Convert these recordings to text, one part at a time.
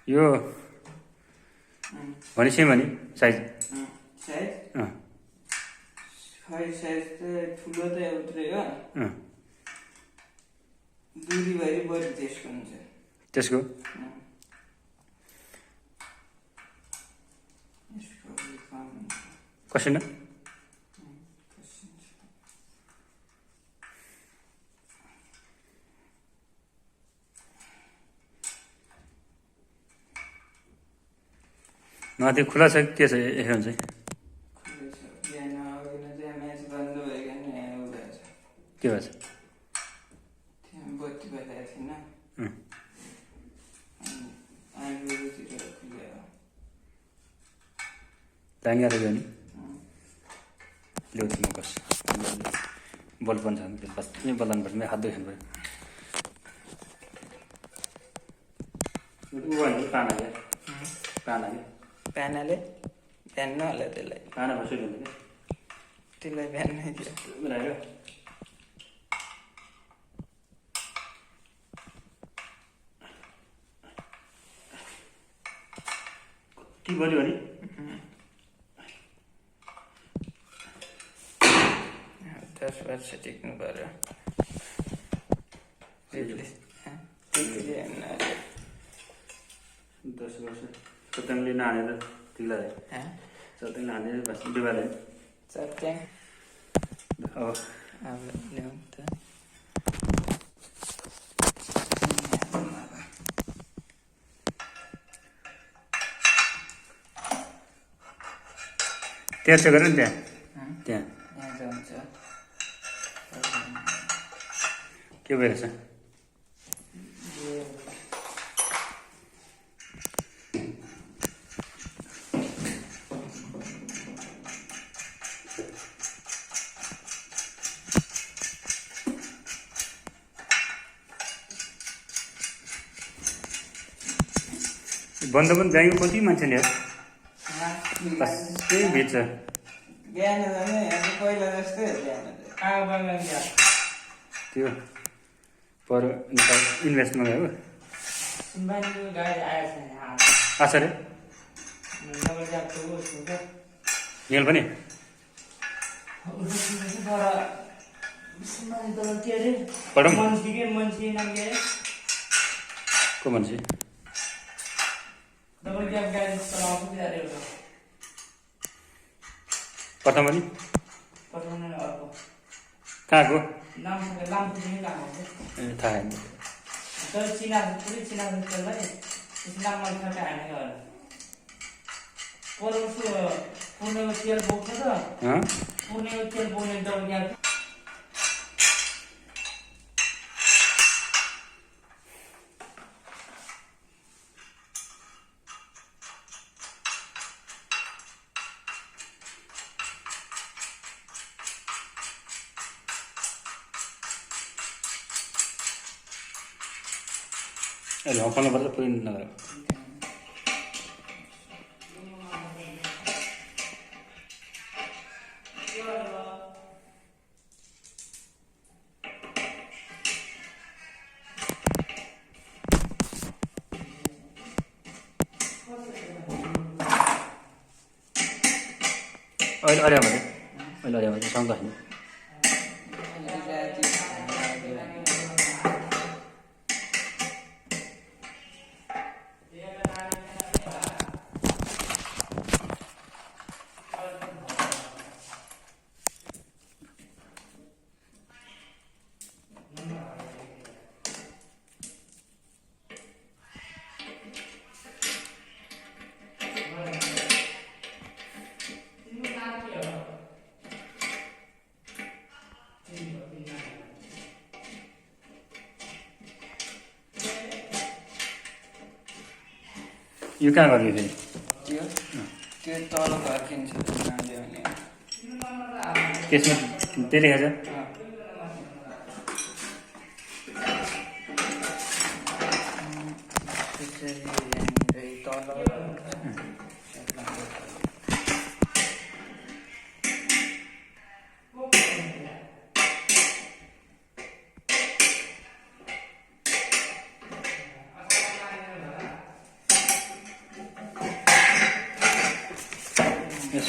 यो भनेपछि भने साइज साइज खै साइज त ठुलो त एउटै हो दुरीभरि बढी त्यसको हुन्छ त्यसको कसैन त्यो खुला छ के छ हेर्नु चाहिँ के भएछ बत्ती बजाएको थिएन दामी आएर गयो नि ल्याउँछु म बस बल्ब बन्छ भने बस नै बल्लाउनुपर्छ मेरो हात दुख्नु पऱ्यो पाना क्या पाना क्या प्यानाले बिहान नहोला त्यसलाई पाना बस्यो भने त्यसलाई बिहान नै दियो मिलायो कति बल्यो भने 10 वर्ष टिक्नु पर्यो 10 वर्ष सत्यमले नहानेर तिमीलाई सत्यमले हानेर बस डुबाले सत्यम अब ल्याउँ त त्यहाँ चाहिँ गऱ्यो नि त्यहाँ त्यहाँ जान्छ के भइरहेछ बन्द पनि ब्याङ्क कति मान्छे नि त्यही बेच्छ बिहान जाने पहिला जस्तै त्यो पर इन्भेस्टमा गयो आछ अरे यहाँ पनि पढौँ को मान्छे प्रथम पनि कहाँको ए थाहा छैन अहिले हफल्नु पर्छ पुरै नगर अहिले अरे भने अहिले अरे भने सँगै होइन यो कहाँ गर्यो फेरि त्यो तल फर्किन्छ त्यसमा त्यही लेखा छ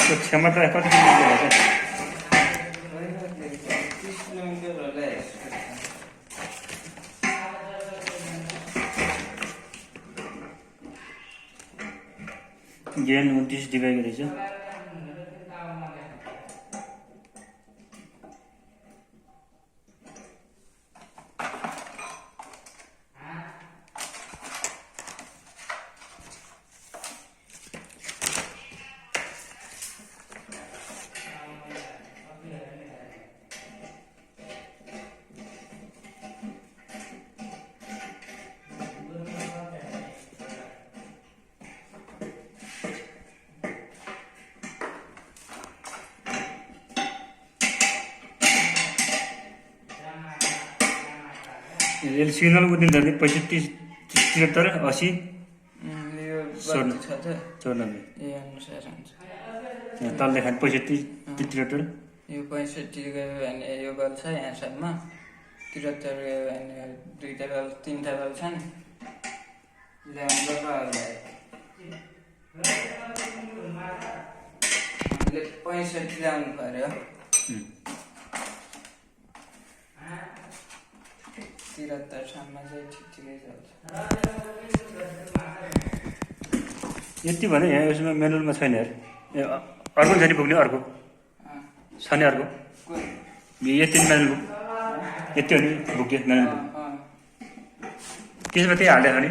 त्यो क्षमता कति किलोमिटर होला त? 30 किलोमिटर होला गेन 29 डिभाइड गरेछ। यसले सिग्नल उदिन्छ नि 65 73 80 यो सोह्र छ त 94 ए अनुसार हुन्छ यहाँ तल लेखा 65 73 यो 65 गयो भने यो बल छ यहाँसम्म 73 गयो भने दुईटा बल तीनटा बल छन् ल्याउनु पर्यो हामीले 65 ल्याउनु पर्यो 73 सम्म चाहिँ ठिकै चल्छ यति भने यहाँ यसमा म्यानुअलमा छैन यार ए अर्को छ नि पुग्ने अर्को छ नि अर्को यति म्यानुअल बुक यति हो नि बुक म्यानुअल बुक त्यसमा त्यही हालेको छ नि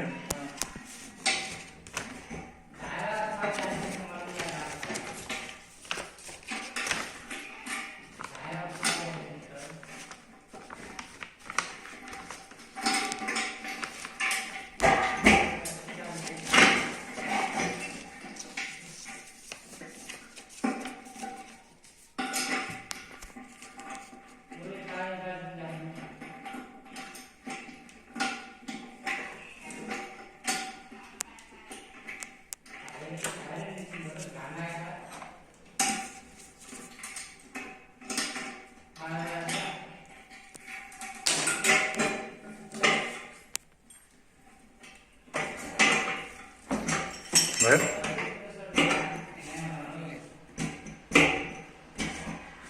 भयो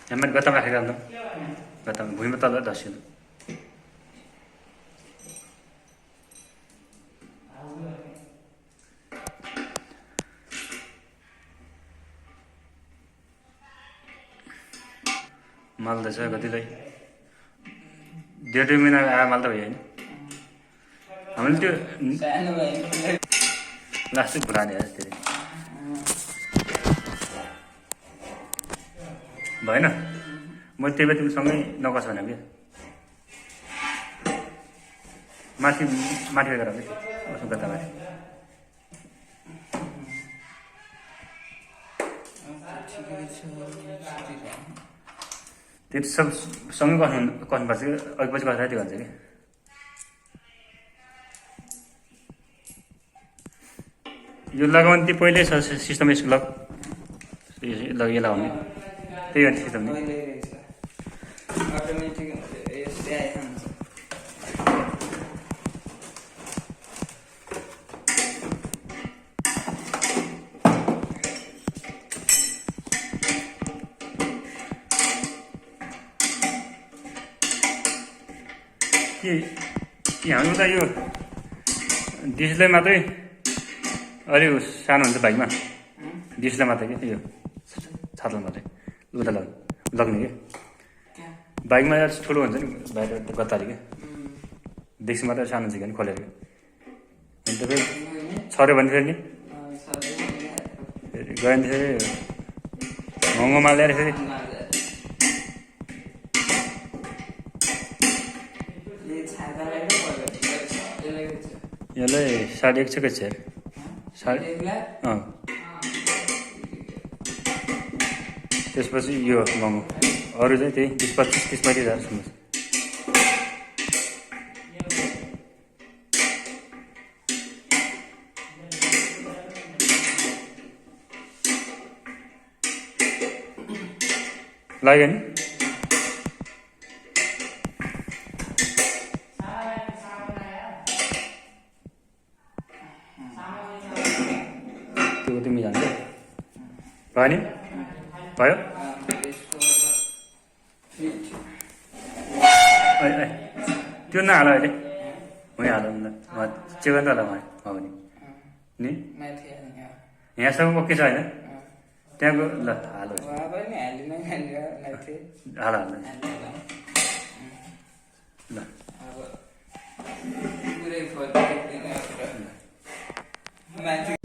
यहाँ गतमा राखेको अन्त गतमा भुइँमा तल धसिनु माल्दैछ कतिलाई 1.5 महिना आयो माल त भयो होइन हामीले त्यो लास्टै पुरानो हो धेरै भएन म त्यही भए तिमीसँगै नगर्छ भने क्या माथि गएर गता माथि त्यो सब सँगै कस्नुपर्छ कि अघि पछि कस्दा त्यो भन्छ कि यो लगाउने त्यो पहिल्यै छ सिस्टम यसको यो लगाउने त्यही हो नि सिस्टम नि कि हाम्रो त यो डिस्प्ले मात्रै अलि सानो हुन्छ बाइकमा डिस्प्ले मात्रै कि यो छातल मात्रै उता लग्ने कि बाइकमा ठुलो हुन्छ नि बाहिर गत्ताले क्या देख्छु मात्रै सानो चाहिँ नि खोलेर अन्त फेरि छऱ्यो भने फेरि नि गयो भने फेरि महँगोमा ल्याएर फेरि यसलाई 1.5 सयको छ त्यसपछि यो महँगो अरू चाहिँ त्यही 20-25-30-35 हजारसम्म लाग्यो नि त्यो तिमी जान्छ भयो नि भयो यसको फिट त्यो नहाल अहिले उहीँ हाल न चेक गर्नु होला उहाँ हो भने नि माथि हाल्ने हो। यहाँसम्म ओके छ होइन त्यहाँको ल हाल उहाँ पनि हालिनै हाल्यो माथि हाल हाल हाल्यो ल अब पुरै फोटो माथि